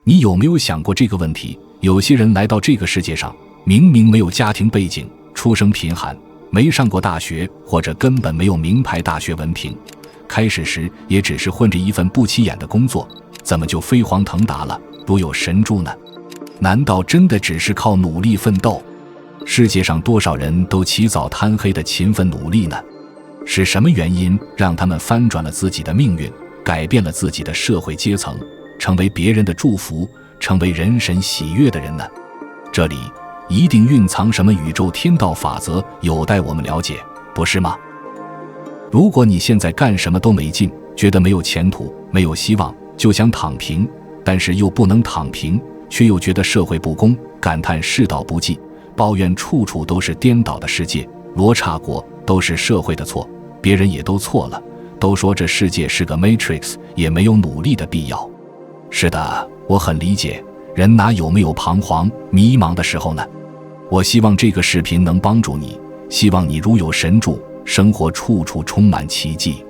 你有没有想过这个问题？有些人来到这个世界上，明明没有家庭背景，出生贫寒，没上过大学，或者根本没有名牌大学文凭，开始时也只是混着一份不起眼的工作，怎么就飞黄腾达了，如有神助呢？难道真的只是靠努力奋斗？世界上多少人都起早贪黑的勤奋努力呢？是什么原因让他们翻转了自己的命运，改变了自己的社会阶层，成为别人的祝福，成为人神喜悦的人呢？这里一定蕴藏什么宇宙天道法则，有待我们了解，不是吗？如果你现在干什么都没劲，觉得没有前途，没有希望，就想躺平，但是又不能躺平，却又觉得社会不公，感叹世道不济，抱怨处处都是颠倒的世界，罗刹国，都是社会的错，别人也都错了，都说这世界是个 Matrix， 也没有努力的必要。是的，我很理解，人哪有没有彷徨迷茫的时候呢？我希望这个视频能帮助你，希望你如有神助，生活处处充满奇迹。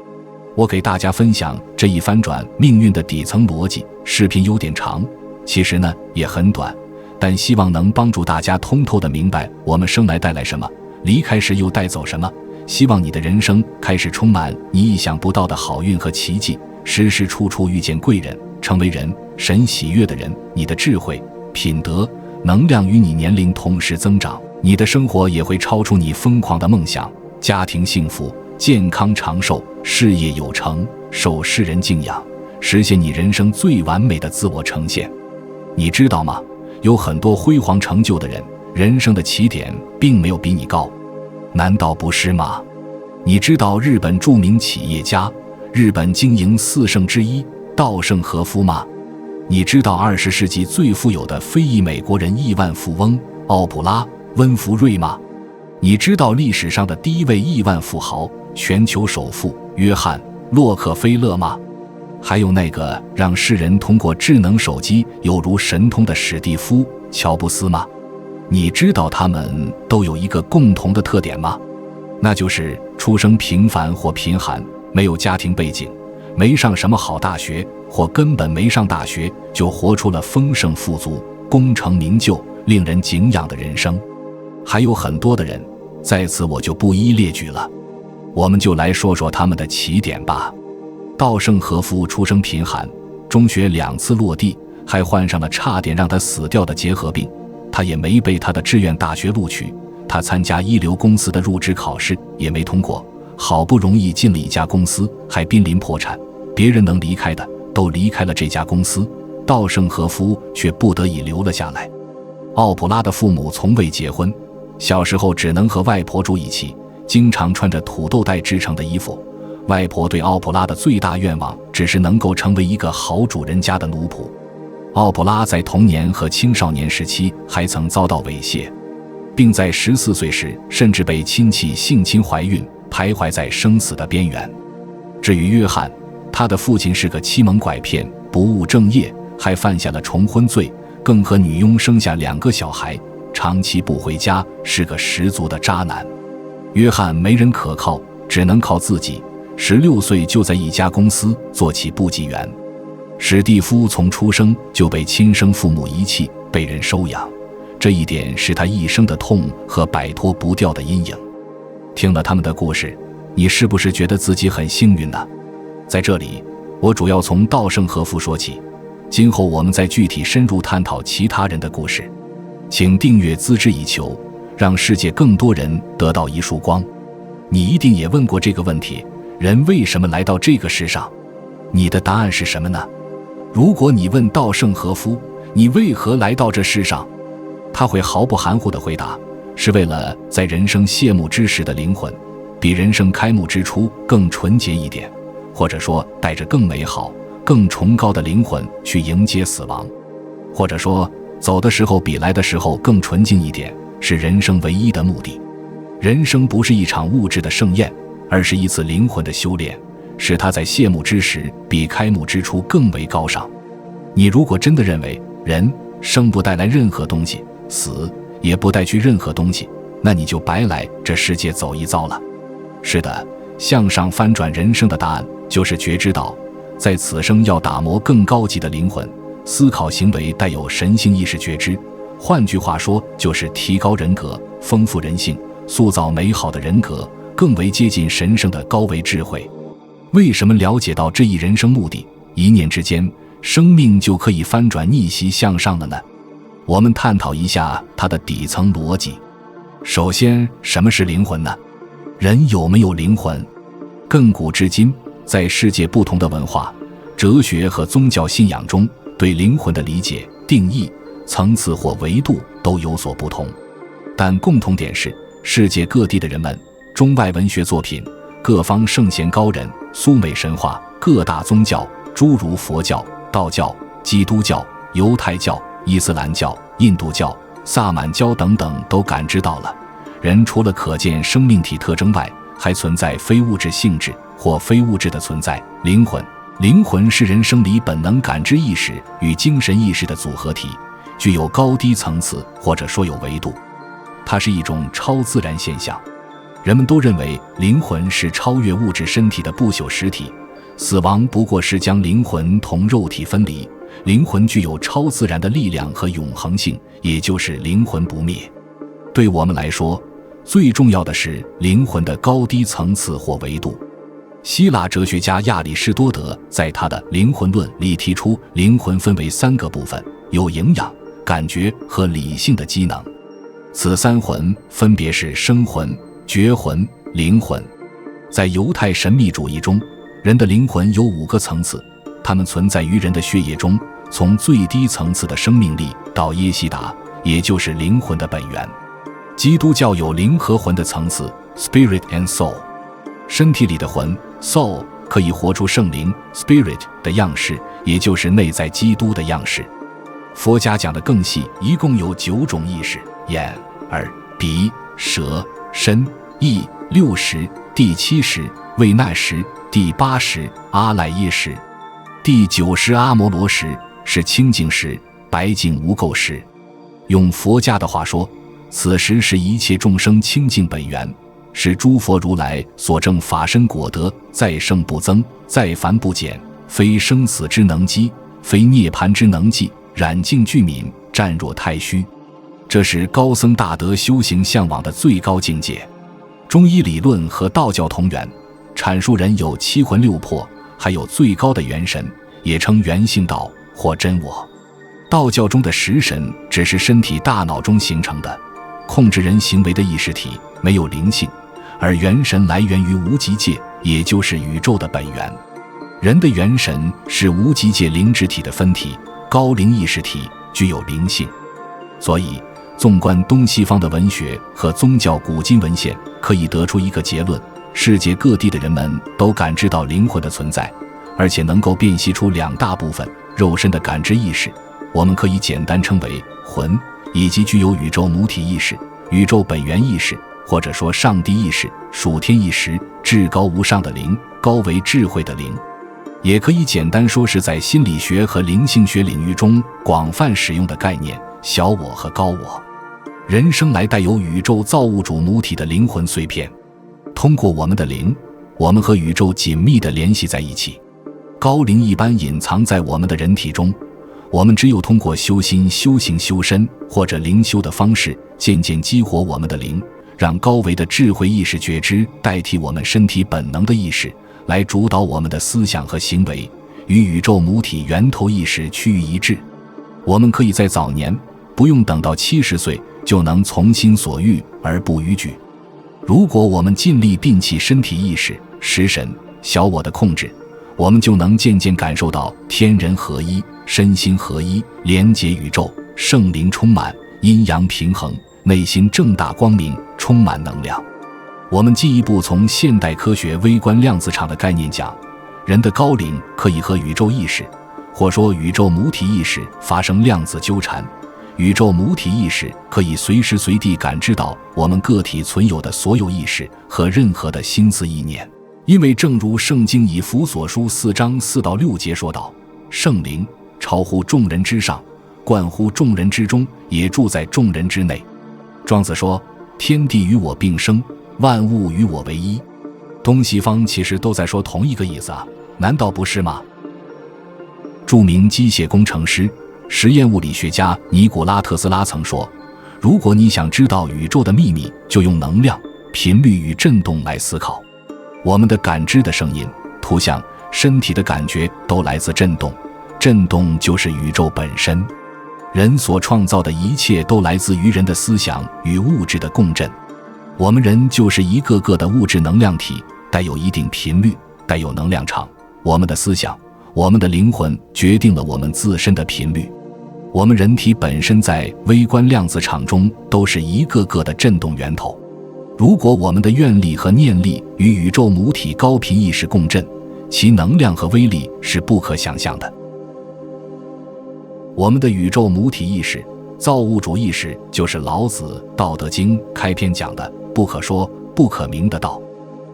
我给大家分享这一翻转命运的底层逻辑，视频有点长，其实呢也很短，但希望能帮助大家通透地明白我们生来带来什么，离开时又带走什么。希望你的人生开始充满你意想不到的好运和奇迹，时时处处遇见贵人，成为人神喜悦的人。你的智慧、品德、能量与你年龄同时增长，你的生活也会超出你疯狂的梦想，家庭幸福，健康长寿，事业有成，受世人敬仰，实现你人生最完美的自我呈现。你知道吗？有很多辉煌成就的人，人生的起点并没有比你高，难道不是吗？你知道日本著名企业家、日本经营四圣之一稻盛和夫吗？你知道20世纪最富有的非裔美国人亿万富翁奥普拉·温弗瑞吗？你知道历史上的第一位亿万富豪、全球首富约翰·洛克菲勒吗？还有那个让世人通过智能手机有如神通的史蒂夫·乔布斯吗？你知道他们都有一个共同的特点吗？那就是出生平凡或贫寒，没有家庭背景，没上什么好大学，或根本没上大学，就活出了丰盛富足、功成名就、令人敬仰的人生。还有很多的人，在此我就不一一列举了，我们就来说说他们的起点吧。稻盛和夫出生贫寒，中学2次落地，还患上了差点让他死掉的结核病，他也没被他的志愿大学录取，他参加一流公司的入职考试也没通过，好不容易进了一家公司，还濒临破产，别人能离开的都离开了这家公司，稻盛和夫却不得已留了下来。奥普拉的父母从未结婚，小时候只能和外婆住一起，经常穿着土豆带制成的衣服。外婆对奥普拉的最大愿望只是能够成为一个好主人家的奴仆。奥普拉在童年和青少年时期还曾遭到猥亵，并在14岁时甚至被亲戚性侵怀孕，徘徊在生死的边缘。至于约翰，他的父亲是个欺蒙拐骗、不务正业，还犯下了重婚罪，更和女佣生下2个小孩，长期不回家，是个十足的渣男。约翰没人可靠，只能靠自己，16岁就在一家公司做起部级员。史蒂夫从出生就被亲生父母遗弃，被人收养，这一点是他一生的痛和摆脱不掉的阴影。听了他们的故事，你是不是觉得自己很幸运呢？在这里，我主要从稻盛和夫说起，今后我们再具体深入探讨其他人的故事。请订阅孜孜以求，让世界更多人得到一束光。你一定也问过这个问题，人为什么来到这个世上？你的答案是什么呢？如果你问稻盛和夫，你为何来到这世上？他会毫不含糊地回答，是为了在人生谢幕之时的灵魂，比人生开幕之初更纯洁一点，或者说带着更美好、更崇高的灵魂去迎接死亡，或者说走的时候比来的时候更纯净一点，是人生唯一的目的。人生不是一场物质的盛宴，而是一次灵魂的修炼，使它在谢幕之时比开幕之初更为高尚。你如果真的认为人生不带来任何东西，死也不带去任何东西，那你就白来这世界走一遭了。是的，向上翻转人生的答案就是觉知到，在此生要打磨更高级的灵魂，思考行为带有神性意识觉知，换句话说，就是提高人格，丰富人性，塑造美好的人格，更为接近神圣的高维智慧。为什么了解到这一人生目的，一念之间，生命就可以翻转逆袭向上了呢？我们探讨一下它的底层逻辑。首先，什么是灵魂呢？人有没有灵魂？亘古至今，在世界不同的文化、哲学和宗教信仰中，对灵魂的理解、定义、层次或维度都有所不同。但共同点是，世界各地的人们、中外文学作品、各方圣贤高人、苏美神话、各大宗教，诸如佛教、道教、基督教、犹太教、伊斯兰教、印度教、萨满教等等，都感知到了，人除了可见生命体特征外，还存在非物质性质或非物质的存在，灵魂。灵魂是人生理本能感知意识与精神意识的组合体，具有高低层次或者说有维度。它是一种超自然现象。人们都认为灵魂是超越物质身体的不朽实体，死亡不过是将灵魂同肉体分离。灵魂具有超自然的力量和永恒性，也就是灵魂不灭。对我们来说，最重要的是灵魂的高低层次或维度。希腊哲学家亚里士多德在他的《灵魂论》里提出，灵魂分为3个部分，有营养、感觉和理性的机能。此3魂分别是生魂、觉魂、灵魂。在犹太神秘主义中，人的灵魂有5个层次，它们存在于人的血液中，从最低层次的生命力到耶西达，也就是灵魂的本源。基督教有灵和魂的层次 Spirit and Soul， 身体里的魂 Soul 可以活出圣灵 Spirit 的样式，也就是内在基督的样式。佛家讲得更细，一共有9种意识：眼、耳、鼻、舌、身、意、6识，第7识为那识，第8识阿赖耶识，第9识阿摩罗识，是清净识、白净无垢识。用佛家的话说，此时是一切众生清净本源，是诸佛如来所证法身果德，再生不增，再凡不减，非生死之能积，非涅槃之能济，染净具泯，湛若太虚。这是高僧大德修行向往的最高境界。中医理论和道教同源，阐述人有7魂6魄，还有最高的元神，也称元性道或真我。道教中的识神只是身体大脑中形成的控制人行为的意识体，没有灵性，而元神来源于无极界，也就是宇宙的本源。人的元神是无极界灵智体的分体，高灵意识体，具有灵性。所以纵观东西方的文学和宗教古今文献，可以得出一个结论：世界各地的人们都感知到灵魂的存在，而且能够辨析出2大部分：肉身的感知意识，我们可以简单称为魂，以及具有宇宙母体意识、宇宙本源意识，或者说上帝意识、属天意识、至高无上的灵、高维智慧的灵。也可以简单说是在心理学和灵性学领域中广泛使用的概念：小我和高我。人生来带有宇宙造物主母体的灵魂碎片，通过我们的灵，我们和宇宙紧密地联系在一起。高灵一般隐藏在我们的人体中，我们只有通过修心、修行、修身或者灵修的方式，渐渐激活我们的灵，让高维的智慧意识觉知代替我们身体本能的意识，来主导我们的思想和行为，与宇宙母体源头意识趋于一致。我们可以在早年，不用等到70岁，就能从心所欲而不逾矩。如果我们尽力摒弃身体意识、识神、小我的控制，我们就能渐渐感受到天人合一、身心合一，连接宇宙，圣灵充满，阴阳平衡，内心正大光明，充满能量。我们进一步从现代科学微观量子场的概念讲，人的高灵可以和宇宙意识，或说宇宙母体意识发生量子纠缠。宇宙母体意识可以随时随地感知到我们个体存有的所有意识和任何的心思意念。因为正如圣经以弗所书4章4到6节说道，圣灵超乎众人之上，贯乎众人之中，也住在众人之内。庄子说，天地与我并生，万物与我为一。东西方其实都在说同一个意思啊，难道不是吗？著名机械工程师、实验物理学家尼古拉·特斯拉曾说，如果你想知道宇宙的秘密，就用能量、频率与振动来思考。我们的感知的声音、图像、身体的感觉都来自振动，振动就是宇宙本身。人所创造的一切都来自于人的思想与物质的共振。我们人就是一个个的物质能量体，带有一定频率，带有能量场。我们的思想，我们的灵魂决定了我们自身的频率。我们人体本身在微观量子场中都是一个个的振动源头。如果我们的愿力和念力与宇宙母体高频意识共振，其能量和威力是不可想象的。我们的宇宙母体意识、造物主意识，就是老子《道德经》开篇讲的不可说、不可名的道。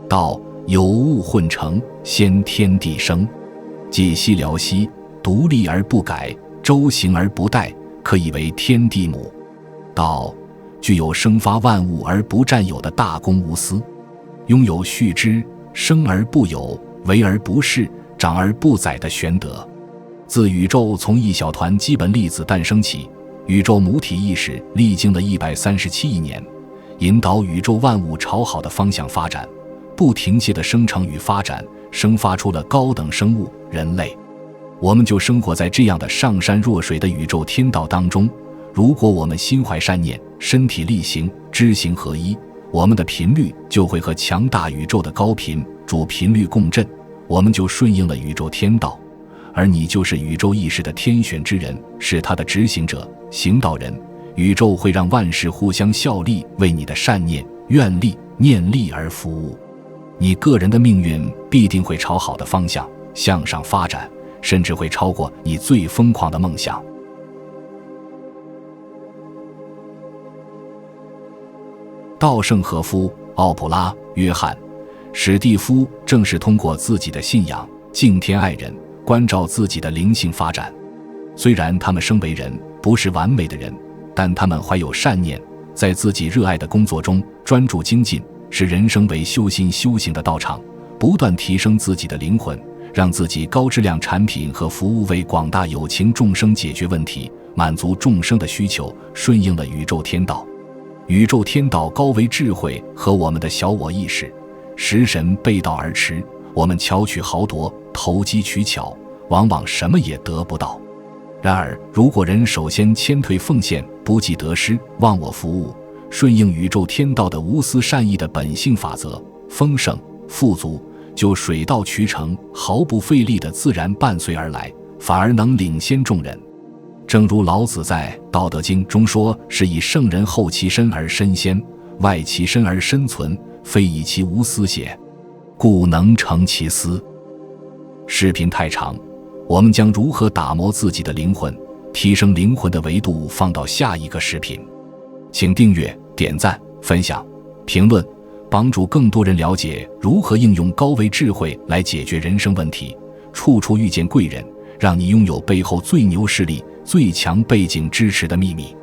道有物混成，先天地生，寂兮寥兮，独立而不改，周行而不殆，可以为天地母。道具有生发万物而不占有的大公无私，拥有蓄之，生而不有，为而不恃，长而不宰的玄德。自宇宙从一小团基本粒子诞生起，宇宙母体意识历经了137亿年，引导宇宙万物朝好的方向发展，不停歇的生成与发展，生发出了高等生物人类。我们就生活在这样的上善若水的宇宙天道当中。如果我们心怀善念，身体力行，知行合一，我们的频率就会和强大宇宙的高频主频率共振，我们就顺应了宇宙天道。而你就是宇宙意识的天选之人，是他的执行者、行道人。宇宙会让万事互相效力，为你的善念、愿力、念力而服务。你个人的命运必定会朝好的方向向上发展，甚至会超过你最疯狂的梦想。稻盛和夫、奥普拉、约翰·史蒂夫正是通过自己的信仰敬天爱人，关照自己的灵性发展。虽然他们生为人，不是完美的人，但他们怀有善念，在自己热爱的工作中专注精进，视人生为修心修行的道场，不断提升自己的灵魂，让自己高质量产品和服务为广大有情众生解决问题，满足众生的需求，顺应了宇宙天道。宇宙天道高维智慧和我们的小我意识，食神背道而驰，我们巧取豪夺，投机取巧，往往什么也得不到。然而，如果人首先谦退奉献，不计得失，忘我服务，顺应宇宙天道的无私善意的本性法则，丰盛富足就水到渠成，毫不费力地自然伴随而来，反而能领先众人。正如老子在《道德经》中说，是以圣人后其身而身先，外其身而身存，非以其无私也，故能成其私。视频太长，我们将如何打磨自己的灵魂，提升灵魂的维度放到下一个视频。请订阅、点赞、分享、评论，帮助更多人了解如何应用高维智慧来解决人生问题，处处遇见贵人，让你拥有背后最牛势力、最强背景支持的秘密。